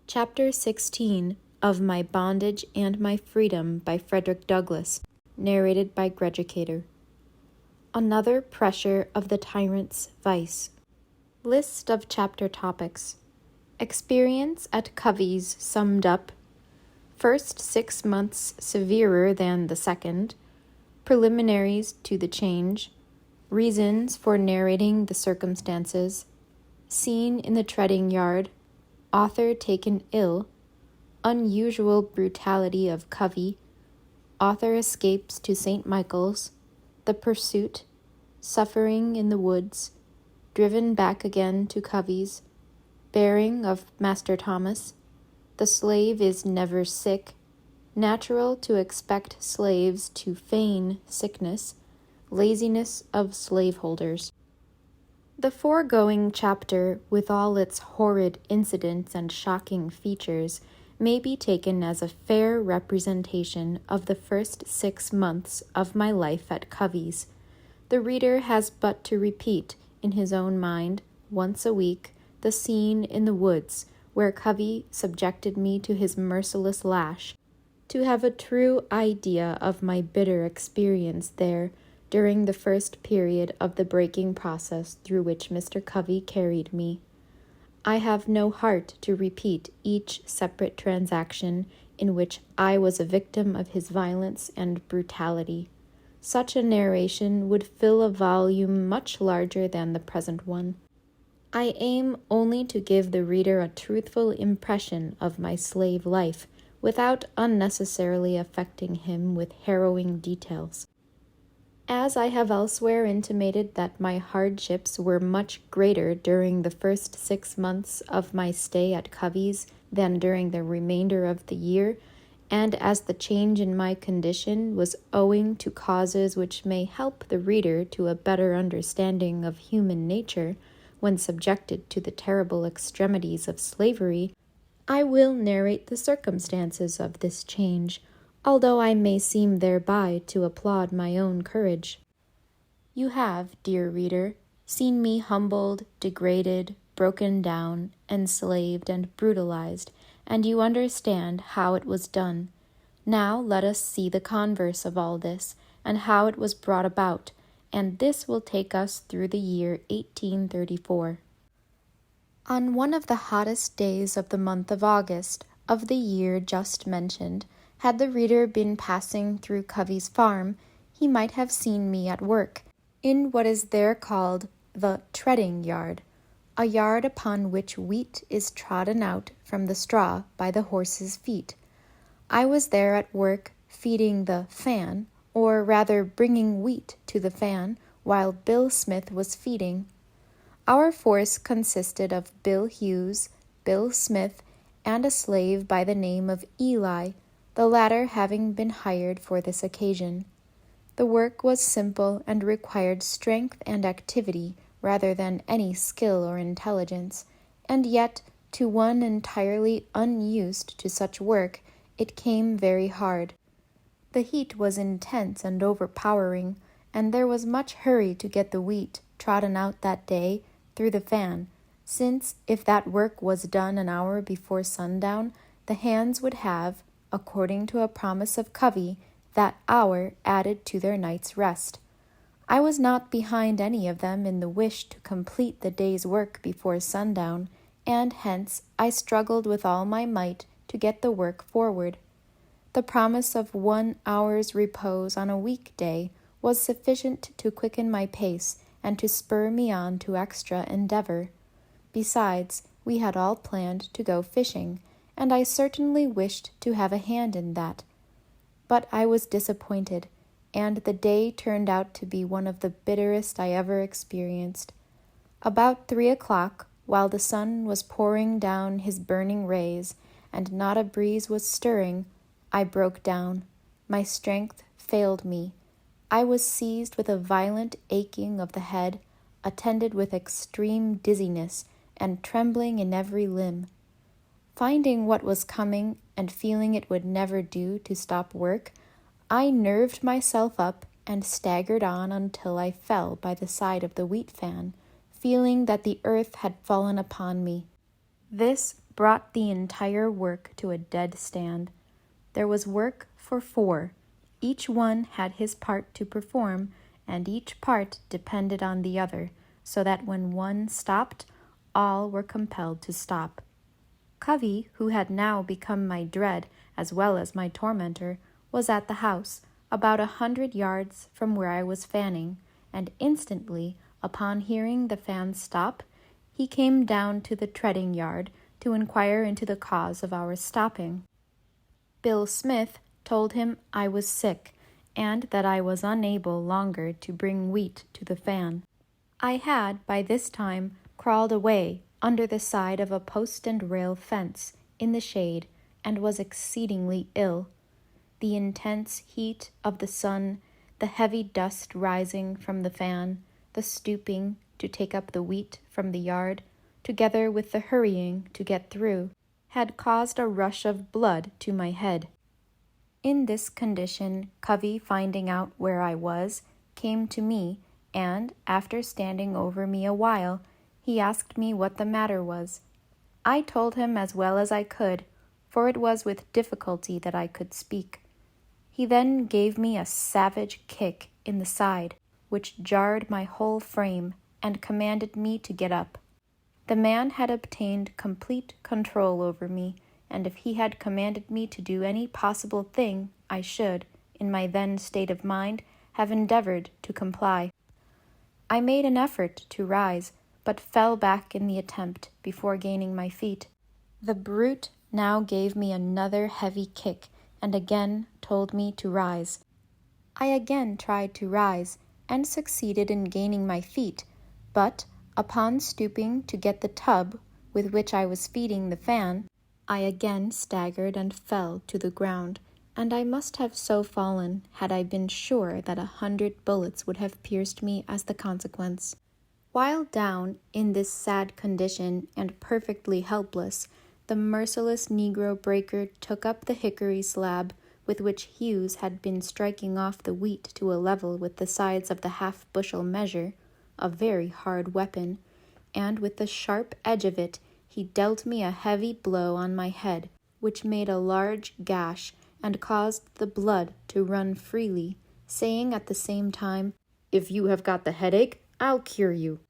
Chapter 16 of My Bondage and My Freedom by Frederick Douglass, narrated by Greducator. Another pressure of the tyrant's vice. List of chapter topics. Experience at Covey's summed up. First 6 months severer than the second. Preliminaries to the change. Reasons for narrating the circumstances. Scene in the treading yard. Author taken ill. Unusual brutality of Covey. Author escapes to St. Michael's. The pursuit. Suffering in the woods. Driven back again to Covey's. Bearing of Master Thomas. The slave is never sick. Natural to expect slaves to feign sickness. Laziness of slaveholders. The foregoing chapter, with all its horrid incidents and shocking features, may be taken as a fair representation of the first 6 months of my life at Covey's. The reader has but to repeat, in his own mind, once a week, the scene in the woods where Covey subjected me to his merciless lash, to have a true idea of my bitter experience there during the first period of the breaking process through which Mr. Covey carried me. I have no heart to repeat each separate transaction in which I was a victim of his violence and brutality. Such a narration would fill a volume much larger than the present one. I aim only to give the reader a truthful impression of my slave life, without unnecessarily affecting him with harrowing details. As I have elsewhere intimated that my hardships were much greater during the first 6 months of my stay at Covey's than during the remainder of the year, and as the change in my condition was owing to causes which may help the reader to a better understanding of human nature when subjected to the terrible extremities of slavery, I will narrate the circumstances of this change, although I may seem thereby to applaud my own courage. You have, dear reader, seen me humbled, degraded, broken down, enslaved, and brutalized, and you understand how it was done. Now let us see the converse of all this, and how it was brought about, and this will take us through the year 1834. On one of the hottest days of the month of August, of the year just mentioned, had the reader been passing through Covey's farm, he might have seen me at work, in what is there called the treading yard, a yard upon which wheat is trodden out from the straw by the horses' feet. I was there at work feeding the fan, or rather bringing wheat to the fan, while Bill Smith was feeding. Our force consisted of Bill Hughes, Bill Smith, and a slave by the name of Eli, the latter having been hired for this occasion. The work was simple and required strength and activity rather than any skill or intelligence, and yet, to one entirely unused to such work, it came very hard. The heat was intense and overpowering, and there was much hurry to get the wheat trodden out that day through the fan, since if that work was done an hour before sundown, the hands would have, according to a promise of Covey, that hour added to their night's rest. I was not behind any of them in the wish to complete the day's work before sundown, and hence I struggled with all my might to get the work forward. The promise of 1 hour's repose on a weekday was sufficient to quicken my pace and to spur me on to extra endeavor. Besides, we had all planned to go fishing, and I certainly wished to have a hand in that. But I was disappointed, and the day turned out to be one of the bitterest I ever experienced. About 3 o'clock, while the sun was pouring down his burning rays, and not a breeze was stirring, I broke down. My strength failed me. I was seized with a violent aching of the head, attended with extreme dizziness, and trembling in every limb. Finding what was coming, and feeling it would never do to stop work, I nerved myself up and staggered on until I fell by the side of the wheat fan, feeling that the earth had fallen upon me. This brought the entire work to a dead stand. There was work for 4. Each one had his part to perform, and each part depended on the other, so that when one stopped, all were compelled to stop. Covey, who had now become my dread as well as my tormentor, was at the house, about 100 yards from where I was fanning, and instantly, upon hearing the fan stop, he came down to the treading yard to inquire into the cause of our stopping. Bill Smith told him I was sick, and that I was unable longer to bring wheat to the fan. I had, by this time, crawled away under the side of a post and rail fence in the shade, and was exceedingly ill. The intense heat of the sun, the heavy dust rising from the fan, the stooping to take up the wheat from the yard, together with the hurrying to get through, had caused a rush of blood to my head. In this condition, Covey, finding out where I was, came to me, and, after standing over me a while, he asked me what the matter was. I told him as well as I could, for it was with difficulty that I could speak. He then gave me a savage kick in the side, which jarred my whole frame, and commanded me to get up. The man had obtained complete control over me, and if he had commanded me to do any possible thing, I should, in my then state of mind, have endeavored to comply. I made an effort to rise, but fell back in the attempt before gaining my feet. The brute now gave me another heavy kick, and again told me to rise. I again tried to rise, and succeeded in gaining my feet, but, upon stooping to get the tub with which I was feeding the fan, I again staggered and fell to the ground, and I must have so fallen had I been sure that 100 bullets would have pierced me as the consequence. While down in this sad condition and perfectly helpless, the merciless Negro breaker took up the hickory slab with which Hughes had been striking off the wheat to a level with the sides of the half-bushel measure, a very hard weapon, and with the sharp edge of it he dealt me a heavy blow on my head, which made a large gash and caused the blood to run freely, saying at the same time, "If you have got the headache, I'll cure you."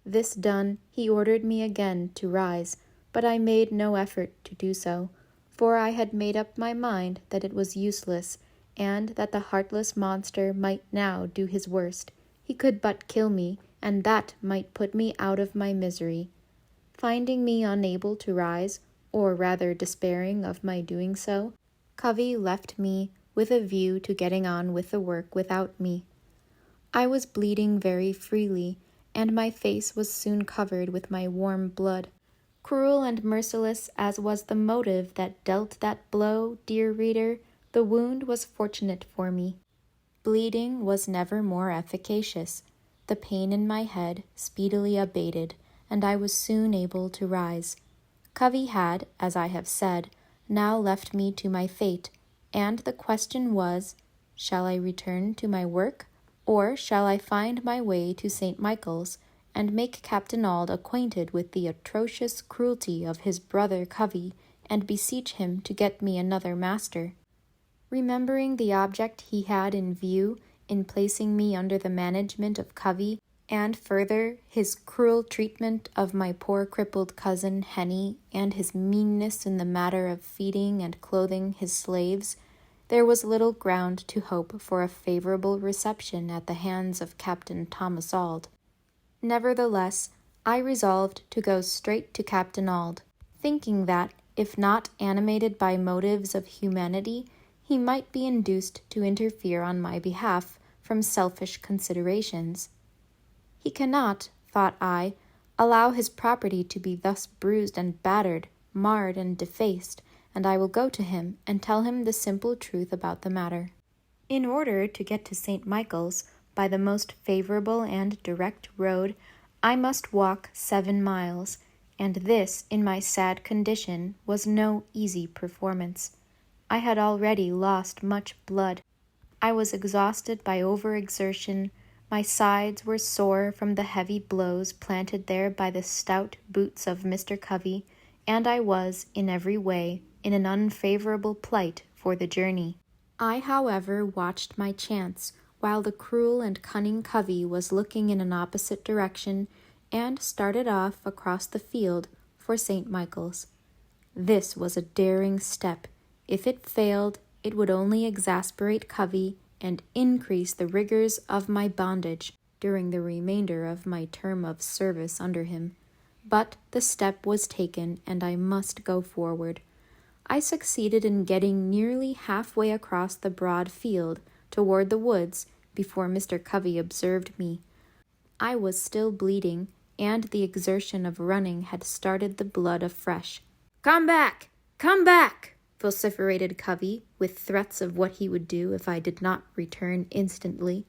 This done, he ordered me again to rise, but I made no effort to do so, for I had made up my mind that it was useless, and that the heartless monster might now do his worst. He could but kill me, and that might put me out of my misery. Finding me unable to rise, or rather despairing of my doing so, Covey left me with a view to getting on with the work without me. I was bleeding very freely, and my face was soon covered with my warm blood. Cruel and merciless as was the motive that dealt that blow, dear reader, the wound was fortunate for me. Bleeding was never more efficacious. The pain in my head speedily abated, and I was soon able to rise. Covey had, as I have said, now left me to my fate, and the question was, shall I return to my work, or shall I find my way to St. Michael's, and make Captain Auld acquainted with the atrocious cruelty of his brother Covey, and beseech him to get me another master? Remembering the object he had in view in placing me under the management of Covey, and further his cruel treatment of my poor crippled cousin Henny, and his meanness in the matter of feeding and clothing his slaves, there was little ground to hope for a favorable reception at the hands of Captain Thomas Auld. Nevertheless, I resolved to go straight to Captain Auld, thinking that, if not animated by motives of humanity, he might be induced to interfere on my behalf from selfish considerations. He cannot, thought I, allow his property to be thus bruised and battered, marred and defaced, and I will go to him and tell him the simple truth about the matter. In order to get to St. Michael's by the most favorable and direct road, I must walk 7 miles, and this, in my sad condition, was no easy performance. I had already lost much blood. I was exhausted by overexertion. My sides were sore from the heavy blows planted there by the stout boots of Mr. Covey, and I was, in every way, in an unfavorable plight for the journey. I, however, watched my chance, while the cruel and cunning Covey was looking in an opposite direction, and started off across the field for St. Michael's. This was a daring step. If it failed, it would only exasperate Covey and increase the rigors of my bondage during the remainder of my term of service under him. But the step was taken, and I must go forward. I succeeded in getting nearly halfway across the broad field toward the woods before Mr. Covey observed me. I was still bleeding, and the exertion of running had started the blood afresh. "Come back! Come back!" vociferated Covey, with threats of what he would do if I did not return instantly.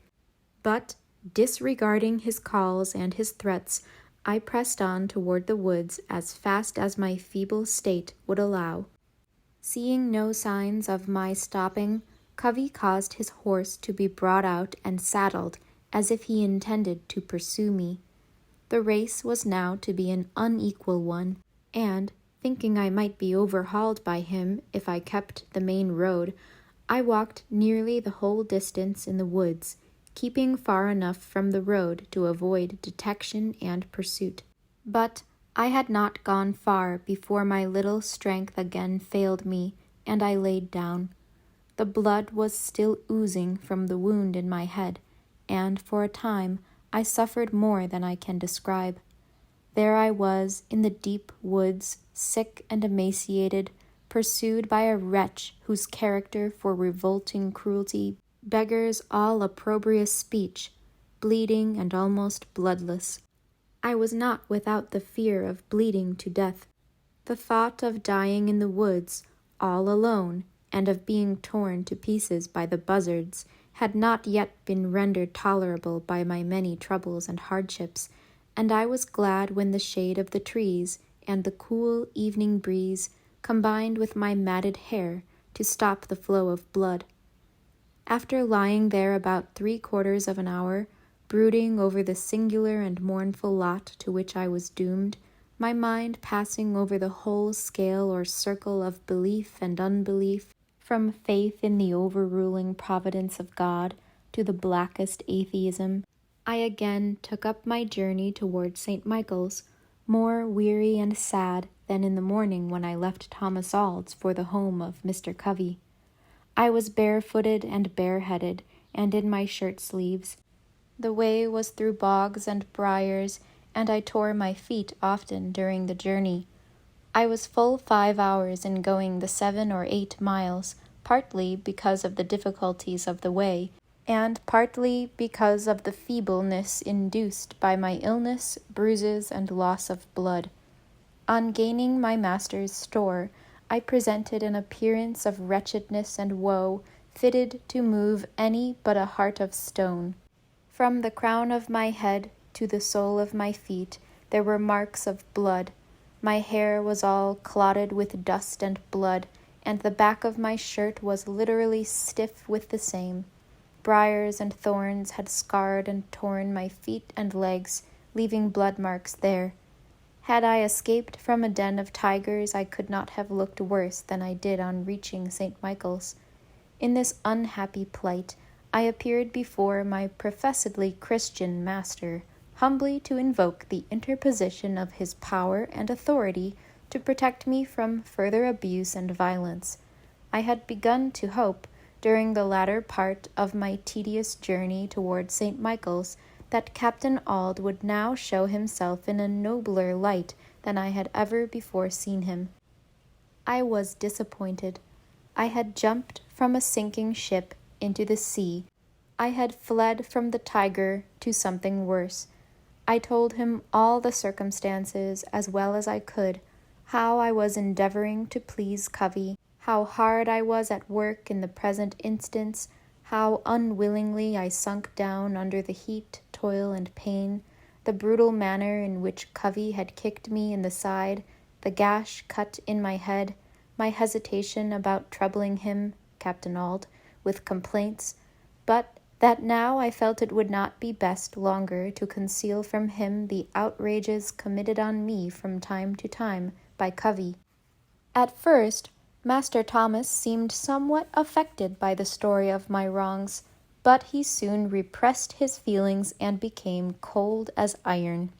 But, disregarding his calls and his threats, I pressed on toward the woods as fast as my feeble state would allow. Seeing no signs of my stopping, Covey caused his horse to be brought out and saddled, as if he intended to pursue me. The race was now to be an unequal one, and, thinking I might be overhauled by him if I kept the main road, I walked nearly the whole distance in the woods, keeping far enough from the road to avoid detection and pursuit. But I had not gone far before my little strength again failed me, and I laid down. The blood was still oozing from the wound in my head, and for a time I suffered more than I can describe. There I was in the deep woods, sick and emaciated, pursued by a wretch whose character for revolting cruelty beggars all opprobrious speech, bleeding and almost bloodless. I was not without the fear of bleeding to death. The thought of dying in the woods, all alone, and of being torn to pieces by the buzzards, had not yet been rendered tolerable by my many troubles and hardships, and I was glad when the shade of the trees and the cool evening breeze combined with my matted hair to stop the flow of blood. After lying there about 3/4 of an hour, brooding over the singular and mournful lot to which I was doomed, my mind passing over the whole scale or circle of belief and unbelief, from faith in the overruling providence of God to the blackest atheism, I again took up my journey toward St. Michael's, more weary and sad than in the morning when I left Thomas Auld's for the home of Mr. Covey. I was barefooted and bareheaded, and in my shirt sleeves. The way was through bogs and briars, and I tore my feet often during the journey. I was full 5 hours in going the 7 or 8 miles, partly because of the difficulties of the way, and partly because of the feebleness induced by my illness, bruises, and loss of blood. On gaining my master's store, I presented an appearance of wretchedness and woe fitted to move any but a heart of stone. From the crown of my head to the sole of my feet there were marks of blood. My hair was all clotted with dust and blood, and the back of my shirt was literally stiff with the same. Briars and thorns had scarred and torn my feet and legs, leaving blood marks there. Had I escaped from a den of tigers, I could not have looked worse than I did on reaching St. Michael's. In this unhappy plight, I appeared before my professedly Christian master, humbly to invoke the interposition of his power and authority to protect me from further abuse and violence. I had begun to hope, during the latter part of my tedious journey toward St. Michael's, that Captain Auld would now show himself in a nobler light than I had ever before seen him. I was disappointed. I had jumped from a sinking ship into the sea. I had fled from the tiger to something worse. I told him all the circumstances as well as I could, how I was endeavoring to please Covey, how hard I was at work in the present instance, how unwillingly I sunk down under the heat, toil, and pain, the brutal manner in which Covey had kicked me in the side, the gash cut in my head, my hesitation about troubling him, Captain Auld, with complaints, but that now I felt it would not be best longer to conceal from him the outrages committed on me from time to time by Covey. At first, Master Thomas seemed somewhat affected by the story of my wrongs, but he soon repressed his feelings and became cold as iron.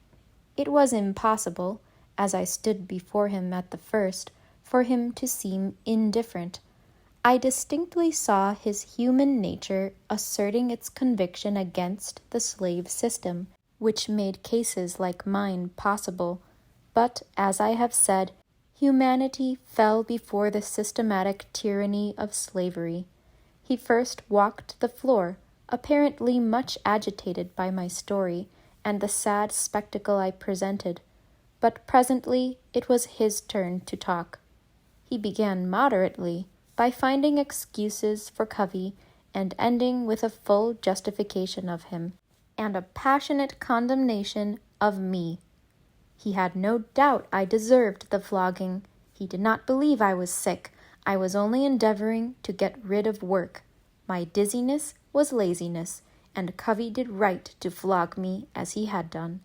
It was impossible, as I stood before him at the first, for him to seem indifferent. I distinctly saw his human nature asserting its conviction against the slave system, which made cases like mine possible. But, as I have said, humanity fell before the systematic tyranny of slavery. He first walked the floor, apparently much agitated by my story and the sad spectacle I presented, but presently it was his turn to talk. He began moderately, by finding excuses for Covey and ending with a full justification of him, and a passionate condemnation of me. He had no doubt I deserved the flogging. He did not believe I was sick. I was only endeavoring to get rid of work. My dizziness was laziness, and Covey did right to flog me as he had done.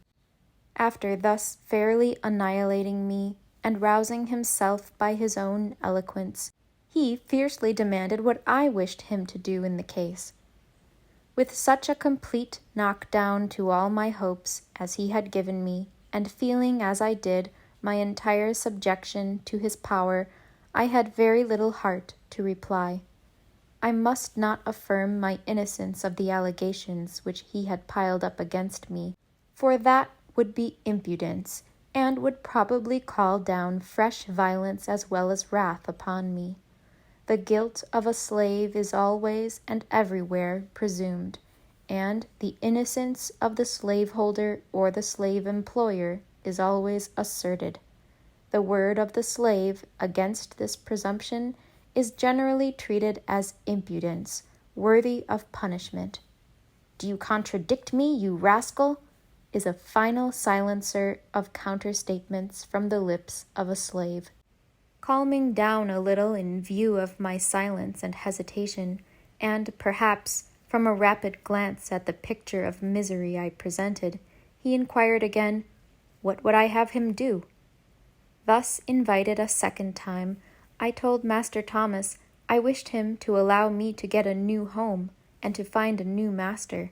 After thus fairly annihilating me and rousing himself by his own eloquence, he fiercely demanded what I wished him to do in the case. With such a complete knock-down to all my hopes as he had given me, and feeling as I did my entire subjection to his power, I had very little heart to reply. I must not affirm my innocence of the allegations which he had piled up against me, for that would be impudence, and would probably call down fresh violence as well as wrath upon me. The guilt of a slave is always and everywhere presumed, and the innocence of the slaveholder or the slave employer is always asserted. The word of the slave against this presumption is generally treated as impudence, worthy of punishment. "Do you contradict me, you rascal?" is a final silencer of counterstatements from the lips of a slave. Calming down a little in view of my silence and hesitation, and perhaps from a rapid glance at the picture of misery I presented, he inquired again, what would I have him do? Thus invited a second time, I told Master Thomas I wished him to allow me to get a new home and to find a new master,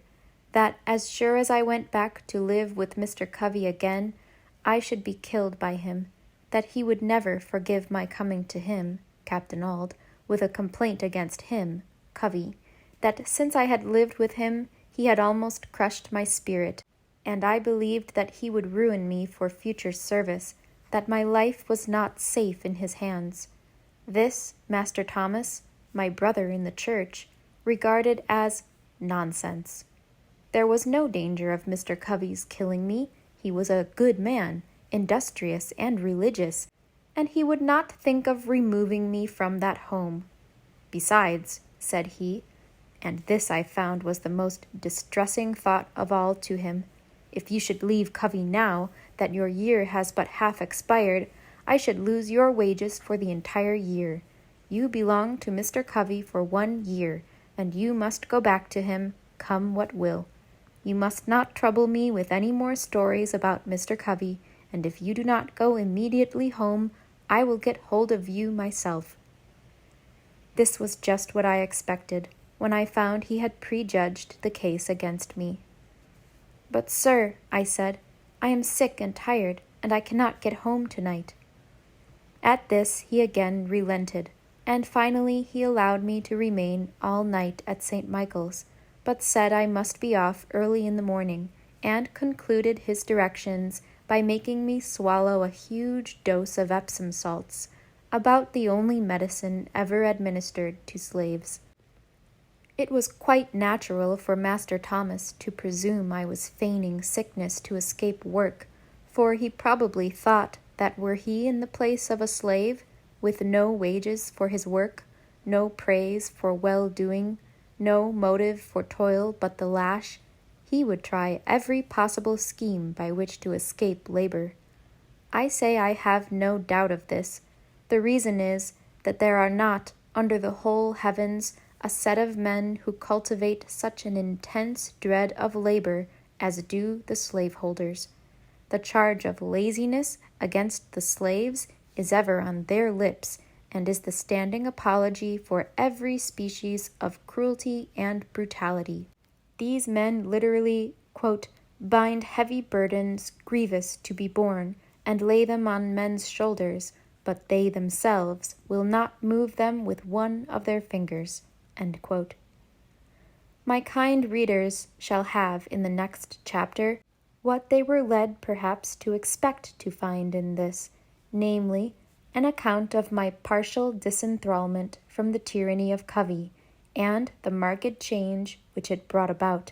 that as sure as I went back to live with Mr. Covey again, I should be killed by him, that he would never forgive my coming to him, Captain Auld, with a complaint against him, Covey, that since I had lived with him he had almost crushed my spirit, and I believed that he would ruin me for future service, that my life was not safe in his hands. This Master Thomas, my brother in the church, regarded as nonsense. There was no danger of Mr. Covey's killing me. He was a good man, industrious and religious, and he would not think of removing me from that home. Besides, said he, and this I found was the most distressing thought of all to him, if you should leave Covey now, that your year has but half expired, I should lose your wages for the entire year. You belong to Mr. Covey for 1 year, and you must go back to him, come what will. You must not trouble me with any more stories about Mr. Covey, and if you do not go immediately home, I will get hold of you myself. This was just what I expected, when I found he had prejudged the case against me. But, sir, I said, I am sick and tired, and I cannot get home tonight. At this he again relented, and finally he allowed me to remain all night at St. Michael's, but said I must be off early in the morning, and concluded his directions by making me swallow a huge dose of Epsom salts, about the only medicine ever administered to slaves. It was quite natural for Master Thomas to presume I was feigning sickness to escape work, for he probably thought that were he in the place of a slave, with no wages for his work, no praise for well-doing, no motive for toil but the lash, he would try every possible scheme by which to escape labor. I say I have no doubt of this. The reason is that there are not, under the whole heavens, a set of men who cultivate such an intense dread of labor as do the slaveholders. The charge of laziness against the slaves is ever on their lips, and is the standing apology for every species of cruelty and brutality. These men literally, quote, bind heavy burdens grievous to be borne, and lay them on men's shoulders, but they themselves will not move them with one of their fingers. End quote. My kind readers shall have in the next chapter what they were led perhaps to expect to find in this, namely, an account of my partial disenthrallment from the tyranny of Covey, and the marked change which it brought about.